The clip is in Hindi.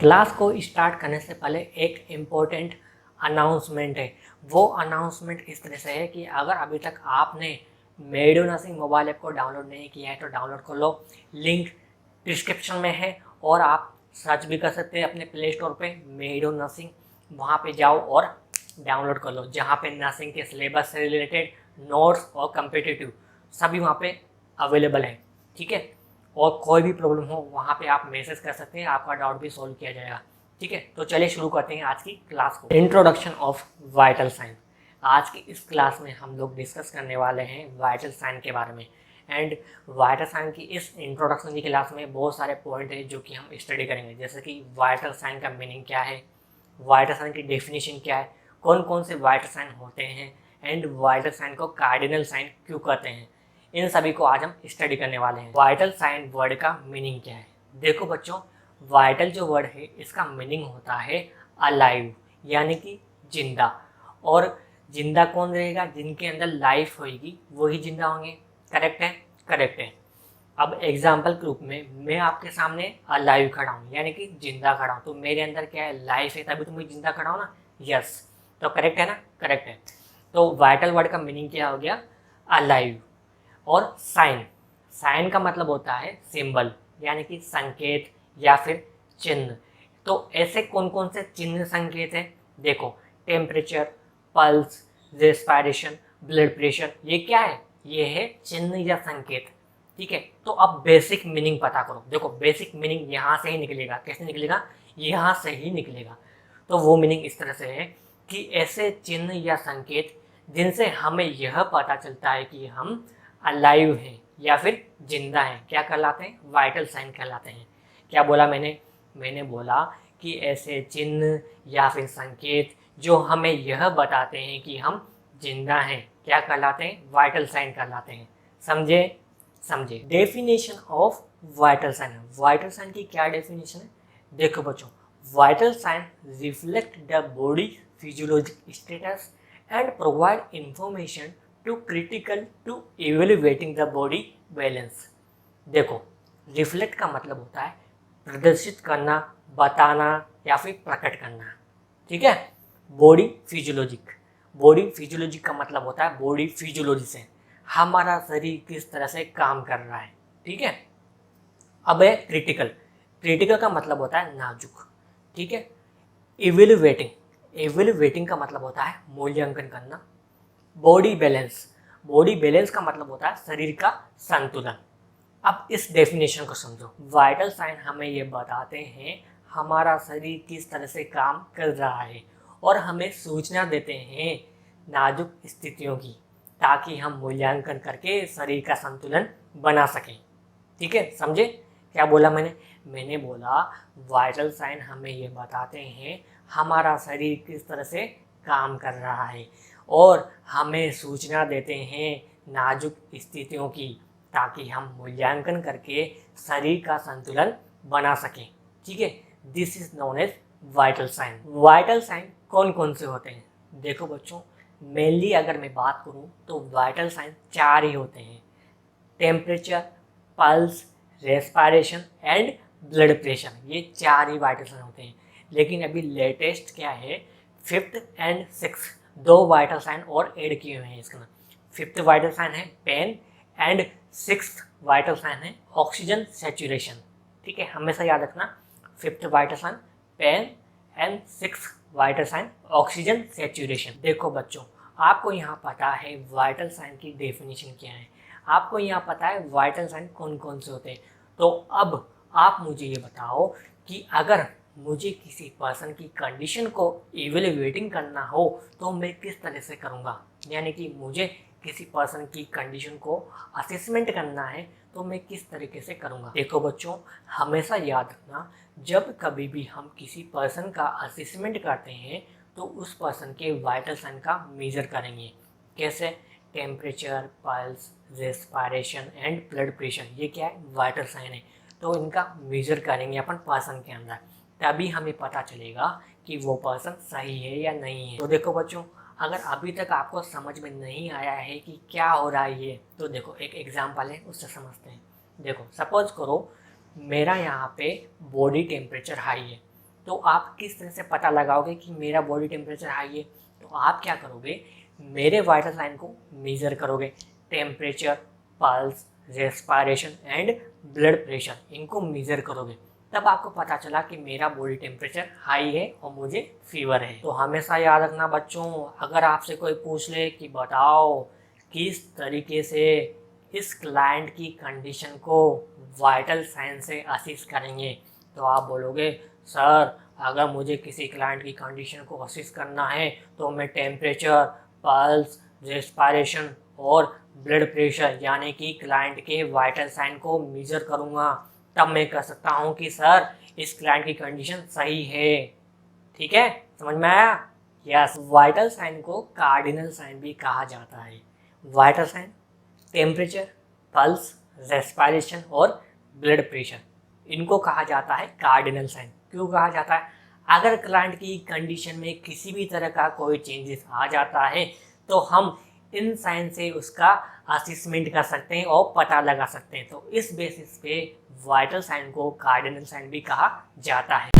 क्लास को स्टार्ट करने से पहले एक इम्पोर्टेंट अनाउंसमेंट है। वो अनाउंसमेंट इस तरह से है कि अगर अभी तक आपने मेडो नर्सिंग मोबाइल ऐप को डाउनलोड नहीं किया है तो डाउनलोड कर लो। लिंक डिस्क्रिप्शन में है और आप सर्च भी कर सकते हैं अपने प्ले स्टोर पे मेडो नर्सिंग। वहाँ पे जाओ और डाउनलोड कर लो, जहाँ पे नर्सिंग के सिलेबस से रिलेटेड नोट्स और कम्पिटिटिव सभी वहाँ पे अवेलेबल है। ठीक है, और कोई भी प्रॉब्लम हो वहाँ पे आप मैसेज कर सकते हैं, आपका डाउट भी सॉल्व किया जाएगा। ठीक है, तो चलिए शुरू करते हैं आज की क्लास को। Introduction of vital sign. आज की इस क्लास में हम लोग डिस्कस करने वाले हैं वाइटल साइन के बारे में। एंड वाइटल साइन की इस इंट्रोडक्शन की क्लास में बहुत सारे पॉइंट है जो कि हम स्टडी करेंगे, जैसे कि वाइटल साइन का मीनिंग क्या है, वाइटल साइन की डेफिनेशन क्या है, कौन कौन से वाइटल साइन होते हैं, एंड वाइटल साइन को कार्डिनल साइन क्यों कहते हैं। इन सभी को आज हम स्टडी करने वाले हैं। वाइटल साइन वर्ड का मीनिंग क्या है? देखो बच्चों, वाइटल जो वर्ड है इसका मीनिंग होता है अलाइव, यानी कि जिंदा। और जिंदा कौन रहेगा? जिनके अंदर लाइफ होगी वही जिंदा होंगे। करेक्ट है? करेक्ट है। अब एग्जाम्पल के रूप में मैं आपके सामने अलाइव खड़ा हूँ, यानी कि जिंदा खड़ा हूँ, तो मेरे अंदर क्या है? लाइफ है, तभी तो मैं जिंदा खड़ा हूँ ना। यस, तो करेक्ट है ना? करेक्ट है। तो वाइटल वर्ड का मीनिंग क्या हो गया? अलाइव। और साइन, साइन का मतलब होता है सिंबल, यानी कि संकेत या फिर चिन्ह। तो ऐसे कौन कौन से चिन्ह संकेत हैं? देखो, temperature, pulse, respiration, blood pressure, ये क्या है? ये है चिन्ह या संकेत। ठीक है, तो अब बेसिक मीनिंग पता करो। देखो, बेसिक मीनिंग यहाँ से ही निकलेगा। कैसे निकलेगा? यहाँ से ही निकलेगा। तो वो मीनिंग इस तरह से है कि ऐसे चिन्ह या संकेत जिनसे हमें यह पता चलता है कि हम अलाइव हैं या फिर जिंदा हैं, क्या कहलाते हैं? वाइटल साइन कहलाते हैं। क्या बोला मैंने? मैंने बोला कि ऐसे चिन्ह या फिर संकेत जो हमें यह बताते हैं कि हम जिंदा हैं, क्या कहलाते हैं? वाइटल साइन कहलाते हैं। समझे? समझे। Definition of vital sign. Vital sign की क्या डेफिनेशन है? देखो बच्चों, vital sign reflect the body physiologic status and provide information to critical to evaluating the body balance. देखो, रिफ्लेक्ट का मतलब होता है प्रदर्शित करना, बताना या फिर प्रकट करना। ठीक है, बॉडी फिजियोलॉजिक। बॉडी फिजियोलॉजिक का मतलब होता है बॉडी फिजियोलॉजी से हमारा शरीर किस तरह से काम कर रहा है। ठीक है, अब है क्रिटिकल। क्रिटिकल का मतलब होता है नाजुक। ठीक है, इवेल्युएटिंग। इवेल्युएटिंग का मतलब होता है मूल्यांकन करना। Body balance. बॉडी बैलेंस का मतलब होता है शरीर का संतुलन। अब इस डेफिनेशन को समझो। वाइटल साइन हमें ये बताते हैं हमारा शरीर किस तरह से काम कर रहा है और हमें सूचना देते हैं नाजुक स्थितियों की, ताकि हम मूल्यांकन करके शरीर का संतुलन बना सकें। ठीक है, समझे क्या बोला मैंने? मैंने बोला वाइटल साइन हमें ये बताते हैं हमारा शरीर किस तरह से काम कर रहा है और हमें सूचना देते हैं नाजुक स्थितियों की, ताकि हम मूल्यांकन करके शरीर का संतुलन बना सकें। ठीक है, this is known as vital sign. Vital sign कौन कौन से होते हैं? देखो बच्चों, मेनली अगर मैं बात करूं तो वाइटल साइन 4 ही होते हैं। Temperature, pulse, respiration and blood pressure, ये 4 ही वाइटल साइन होते हैं। लेकिन अभी लेटेस्ट क्या है, 5th and 6th 2 vital sign और ऐड किए हुए हैं इसमें। 5th वाइटल साइन है pain and 6th vital sign है ऑक्सीजन सैचुरेशन। ठीक है, हमेशा याद रखना, 5th vital sign pain and 6th vital sign oxygen saturation. देखो बच्चों, आपको यहाँ पता है वाइटल साइन की डेफिनेशन क्या है, आपको यहाँ पता है वाइटल साइन कौन कौन से होते हैं। तो अब आप मुझे ये बताओ कि अगर मुझे किसी पर्सन की कंडीशन को इवेल्युएटिंग करना हो तो मैं किस तरह से करूँगा, यानी कि मुझे किसी पर्सन की कंडीशन को असेसमेंट करना है तो मैं किस तरीके से करूँगा। देखो बच्चों, हमेशा याद रखना, जब कभी भी हम किसी पर्सन का असेसमेंट करते हैं तो उस पर्सन के वाइटल साइन का मेजर करेंगे। कैसे? Temperature, pulse, respiration and blood pressure, ये क्या है? वाइटल साइन है। तो इनका मेजर करेंगे अपन पर्सन के अंदर, तभी हमें पता चलेगा कि वो पर्सन सही है या नहीं है। तो देखो बच्चों, अगर अभी तक आपको समझ में नहीं आया है कि क्या हो रहा है ये, तो देखो एक एग्जांपल है, उससे समझते हैं। देखो, सपोज करो मेरा यहाँ पे बॉडी टेम्परेचर हाई है, तो आप किस तरह से पता लगाओगे कि मेरा बॉडी टेम्परेचर हाई है? तो आप क्या करोगे, मेरे वाइटल साइन को मेज़र करोगे, temperature, pulse, respiration and blood pressure, इनको मेज़र करोगे। तब आपको पता चला कि मेरा बॉडी टेम्परेचर हाई है और मुझे फीवर है। तो हमेशा याद रखना बच्चों, अगर आपसे कोई पूछ ले कि बताओ किस तरीके से इस क्लाइंट की कंडीशन को वाइटल साइन से असिस्ट करेंगे, तो आप बोलोगे सर अगर मुझे किसी क्लाइंट की कंडीशन को असिस्ट करना है तो मैं टेम्परेचर, पल्स, रेस्पिरेशन और ब्लड प्रेशर यानी कि क्लाइंट के वाइटल साइन को मेजर करूँगा, तब मैं कह सकता हूँ कि सर इस क्लाइंट की कंडीशन सही है। ठीक है, समझ में आया? यस, वाइटल साइन को कार्डिनल साइन भी कहा जाता है। Vital sign temperature, pulse, respiration और ब्लड प्रेशर, इनको कहा जाता है कार्डिनल साइन। क्यों कहा जाता है? अगर क्लाइंट की कंडीशन में किसी भी तरह का कोई चेंजेस आ जाता है तो हम इन साइन से उसका असेसमेंट कर सकते हैं और पता लगा सकते हैं। तो इस बेसिस पे वाइटल साइन को कार्डिनल साइन भी कहा जाता है।